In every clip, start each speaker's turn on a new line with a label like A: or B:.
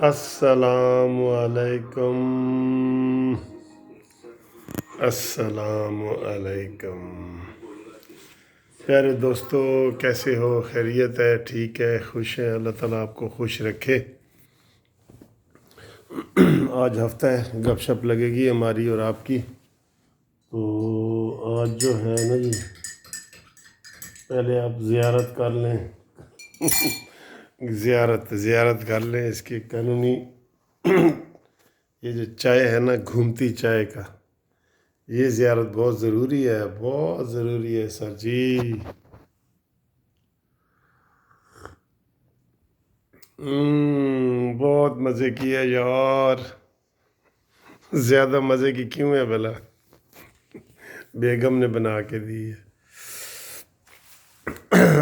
A: السلام علیکم، السلام علیکم پیارے دوستو، کیسے ہو؟ خیریت ہے؟ ٹھیک ہے؟ خوش ہیں؟ اللہ تعالیٰ آپ کو خوش رکھے۔ آج ہفتہ ہے، گپ شپ لگے گی ہماری اور آپ کی۔ تو آج جو ہے نا جی، پہلے آپ زیارت کر لیں زیارت کر لیں اس کی قانونی یہ جو چائے ہے نا، گھومتی چائے کا، یہ زیارت بہت ضروری ہے، بہت ضروری ہے سر جی۔ بہت مزے کیے یار، زیادہ مزے کی کیوں ہے بھلا؟ بیگم نے بنا کے دی ہے۔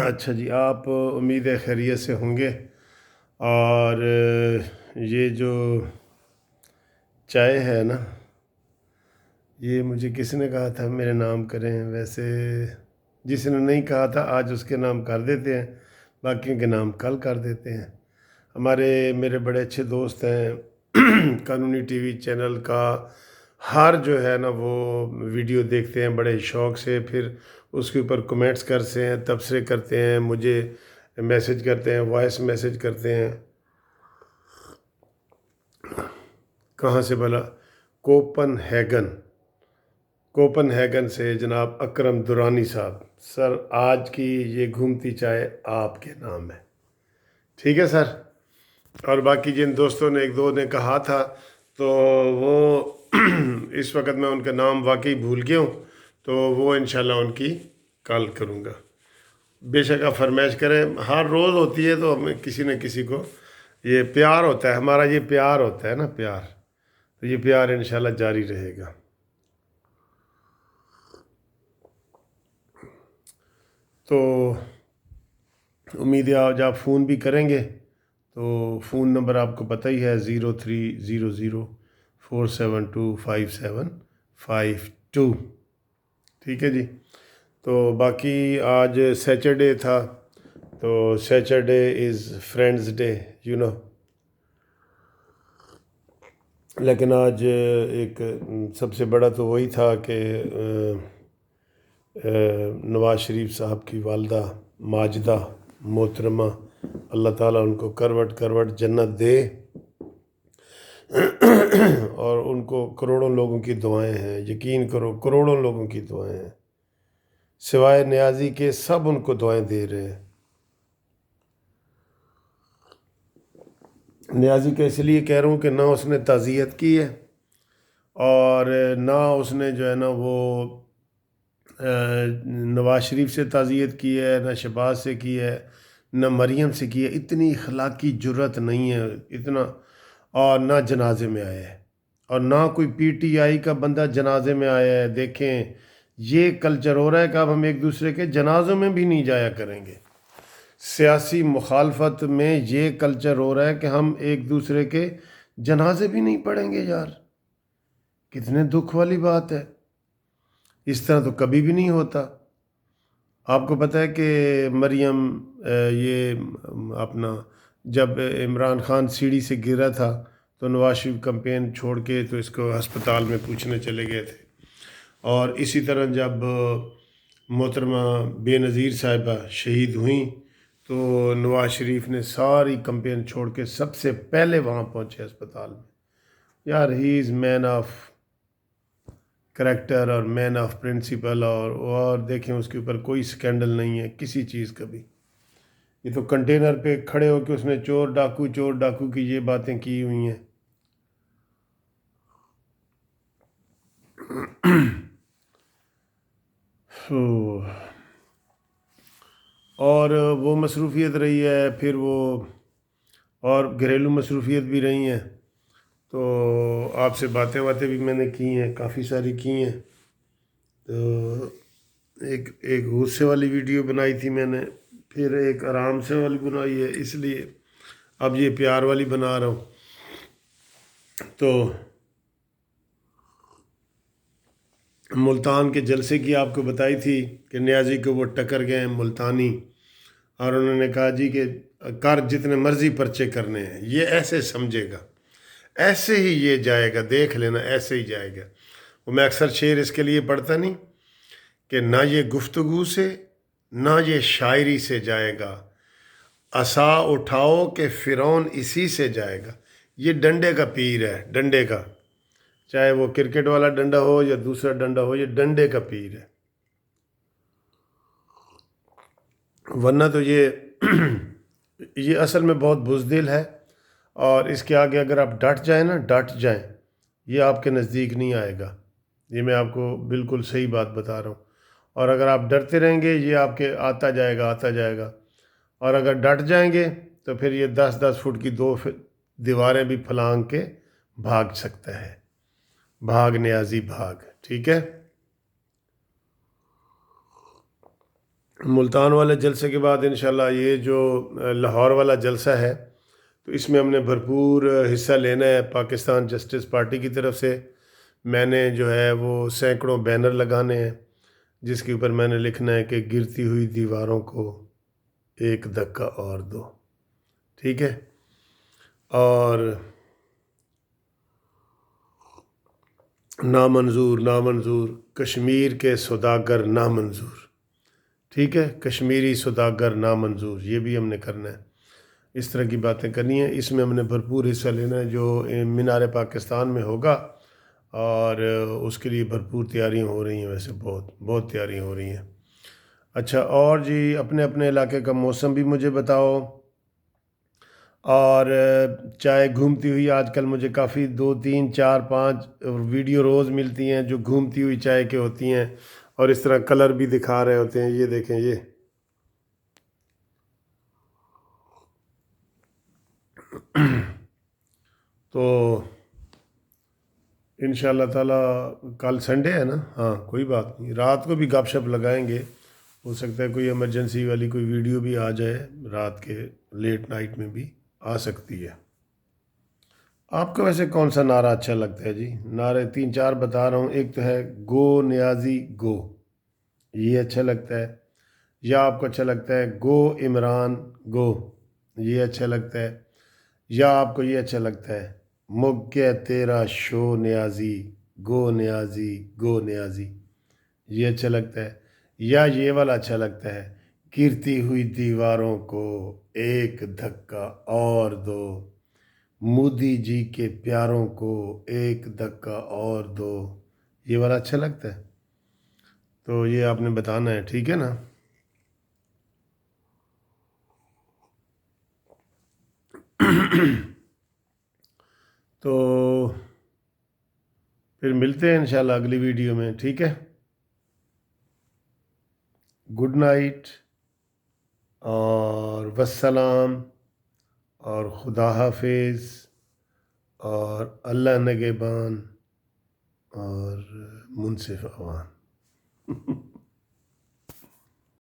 A: اچھا جی، آپ امید ہے خیریت سے ہوں گے۔ اور یہ جو چائے ہے نا، یہ مجھے کس نے کہا تھا میرے نام کریں؟ ویسے جس نے نہیں کہا تھا آج اس کے نام کر دیتے ہیں، باقیوں کے نام کل کر دیتے ہیں۔ میرے بڑے اچھے دوست ہیں، قانونی ٹی وی چینل کا ہر جو ہے نا وہ ویڈیو دیکھتے ہیں بڑے شوق سے، پھر اس کے اوپر کمنٹس کرتے ہیں، تبصرے کرتے ہیں، مجھے میسج کرتے ہیں، وائس میسج کرتے ہیں۔ کہاں سے بھلا؟ کوپن ہیگن سے جناب اکرم دورانی صاحب۔ سر آج کی یہ گھومتی چائے آپ کے نام ہے، ٹھیک ہے سر؟ اور باقی جن دوستوں نے ایک دو نے کہا تھا تو وہ اس وقت میں ان کا نام واقعی بھول گیا ہوں، تو وہ انشاءاللہ ان کی کال کروں گا۔ بے شک آپ فرمائش کریں، ہر روز ہوتی ہے تو ہمیں کسی نہ کسی کو یہ پیار ہوتا ہے، ہمارا یہ پیار ہوتا ہے نا، پیار، تو یہ پیار انشاءاللہ جاری رہے گا۔ تو امید ہے آج آپ فون بھی کریں گے، تو فون نمبر آپ کو پتہ ہی ہے، 030047257552، ٹھیک ہے جی؟ تو باقی آج سیچرڈے تھا، تو سیچرڈے از فرینڈز ڈے، لیکن آج ایک سب سے بڑا تو وہی تھا کہ نواز شریف صاحب کی والدہ ماجدہ محترمہ، اللہ تعالیٰ ان کو کروٹ کروٹ جنت دے، اور ان کو کروڑوں لوگوں کی دعائیں ہیں، یقین کرو کروڑوں لوگوں کی دعائیں ہیں، سوائے نیازی کے سب ان کو دعائیں دے رہے ہیں۔ نیازی کا اس لیے کہہ رہا ہوں کہ نہ اس نے تعزیت کی ہے، اور نہ اس نے جو ہے نا وہ نواز شریف سے تعزیت کی ہے، نہ شہباز سے کی ہے، نہ مریم سے کی ہے۔ اتنی اخلاقی جرت نہیں ہے اتنا، اور نہ جنازے میں آیا ہے، اور نہ کوئی پی ٹی آئی کا بندہ جنازے میں آیا ہے۔ دیکھیں یہ کلچر ہو رہا ہے کہ اب ہم ایک دوسرے کے جنازوں میں بھی نہیں جایا کریں گے۔ سیاسی مخالفت میں یہ کلچر ہو رہا ہے کہ ہم ایک دوسرے کے جنازے بھی نہیں پڑھیں گے یار، کتنے دکھ والی بات ہے۔ اس طرح تو کبھی بھی نہیں ہوتا۔ آپ کو پتہ ہے کہ مریم یہ اپنا جب عمران خان سیڑھی سے گرا تھا تو نواز شریف کمپین چھوڑ کے تو اس کو ہسپتال میں پوچھنے چلے گئے تھے، اور اسی طرح جب محترمہ بے نظیر صاحبہ شہید ہوئیں تو نواز شریف نے ساری کمپین چھوڑ کے سب سے پہلے وہاں پہنچے ہسپتال میں۔ یار ہی از مین آف کریکٹر اور مین آف پرنسپل، اور دیکھیں اس کے اوپر کوئی سکینڈل نہیں ہے کسی چیز کا بھی۔ یہ تو کنٹینر پہ کھڑے ہو کے اس نے چور ڈاکو کی یہ باتیں کی ہوئی ہیں۔ اور وہ مصروفیت رہی ہے، پھر وہ اور گھریلو مصروفیت بھی رہی ہیں، تو آپ سے باتیں بھی میں نے کی ہیں، کافی ساری کی ہیں۔ تو ایک غصے والی ویڈیو بنائی تھی میں نے، پھر ایک آرام سے والی بنائی ہے، اس لیے اب یہ پیار والی بنا رہا ہوں۔ تو ملتان کے جلسے کی آپ کو بتائی تھی کہ نیازی کو وہ ٹکر گئے ہیں ملتانی، اور انہوں نے کہا جی کہ کر جتنے مرضی پرچے کرنے ہیں، یہ ایسے سمجھے گا، ایسے ہی یہ جائے گا، دیکھ لینا ایسے ہی جائے گا۔ وہ میں اکثر شعر اس کے لیے پڑھتا نہیں کہ نہ یہ گفتگو سے نہ یہ شاعری سے جائے گا، عصا اٹھاؤ کہ فرعون اسی سے جائے گا۔ یہ ڈنڈے کا پیر ہے، ڈنڈے کا، چاہے وہ کرکٹ والا ڈنڈا ہو یا دوسرا ڈنڈا ہو، یہ ڈنڈے کا پیر ہے۔ ورنہ تو یہ اصل میں بہت بزدل ہے، اور اس کے آگے اگر آپ ڈٹ جائیں نا، ڈٹ جائیں، یہ آپ کے نزدیک نہیں آئے گا۔ یہ میں آپ کو بالکل صحیح بات بتا رہا ہوں۔ اور اگر آپ ڈرتے رہیں گے، یہ آپ کے آتا جائے گا، آتا جائے گا۔ اور اگر ڈٹ جائیں گے تو پھر یہ 10-10 فٹ کی دو دیواریں بھی پھلانگ کے بھاگ سکتا ہے۔ بھاگ نیازی بھاگ، ٹھیک ہے۔ ملتان والے جلسے کے بعد انشاءاللہ یہ جو لاہور والا جلسہ ہے، تو اس میں ہم نے بھرپور حصہ لینا ہے پاکستان جسٹس پارٹی کی طرف سے۔ میں نے جو ہے وہ سینکڑوں بینر لگانے ہیں، جس کے اوپر میں نے لکھنا ہے کہ گرتی ہوئی دیواروں کو ایک دھکا اور دو، ٹھیک ہے۔ اور نامنظور، نامنظور، کشمیر کے سوداگر نامنظور، ٹھیک ہے، کشمیری سوداگر نامنظور، یہ بھی ہم نے کرنا ہے۔ اس طرح کی باتیں کرنی ہیں، اس میں ہم نے بھرپور حصہ لینا ہے جو مینار پاکستان میں ہوگا، اور اس کے لیے بھرپور تیاریاں ہو رہی ہیں، ویسے بہت بہت تیاریاں ہو رہی ہیں۔ اچھا، اور جی اپنے اپنے علاقے کا موسم بھی مجھے بتاؤ۔ اور چائے گھومتی ہوئی، آج کل مجھے کافی 2-3-4-5 ویڈیو روز ملتی ہیں جو گھومتی ہوئی چائے کے ہوتی ہیں، اور اس طرح کلر بھی دکھا رہے ہوتے ہیں۔ یہ دیکھیں، یہ تو انشاءاللہ تعالی کل سنڈے ہے نا، ہاں کوئی بات نہیں، رات کو بھی گپ شپ لگائیں گے۔ ہو سکتا ہے کوئی ایمرجنسی والی کوئی ویڈیو بھی آ جائے، رات کے لیٹ نائٹ میں بھی آ سکتی ہے۔ آپ کو ویسے کون سا نعرہ اچھا لگتا ہے جی؟ نعرے 3-4 بتا رہا ہوں۔ ایک تو ہے گو نیازی گو، یہ اچھا لگتا ہے۔ یا آپ کو اچھا لگتا ہے گو عمران گو، یہ اچھا لگتا ہے۔ یا آپ کو یہ اچھا لگتا ہے مگے تیرا شو نیازی، گو نیازی، گو نیازی، یہ اچھا لگتا ہے۔ یا یہ والا اچھا لگتا ہے گرتی ہوئی دیواروں کو ایک دھکا اور دو، مودی جی کے پیاروں کو ایک دھکا اور دو، یہ والا اچھا لگتا ہے؟ تو یہ آپ نے بتانا ہے، ٹھیک ہے نا۔ تو پھر ملتے ہیں انشاءاللہ اگلی ویڈیو میں، ٹھیک ہے۔ گڈ نائٹ اور والسلام اور خدا حافظ اور اللہ نگہبان اور منصف اوان۔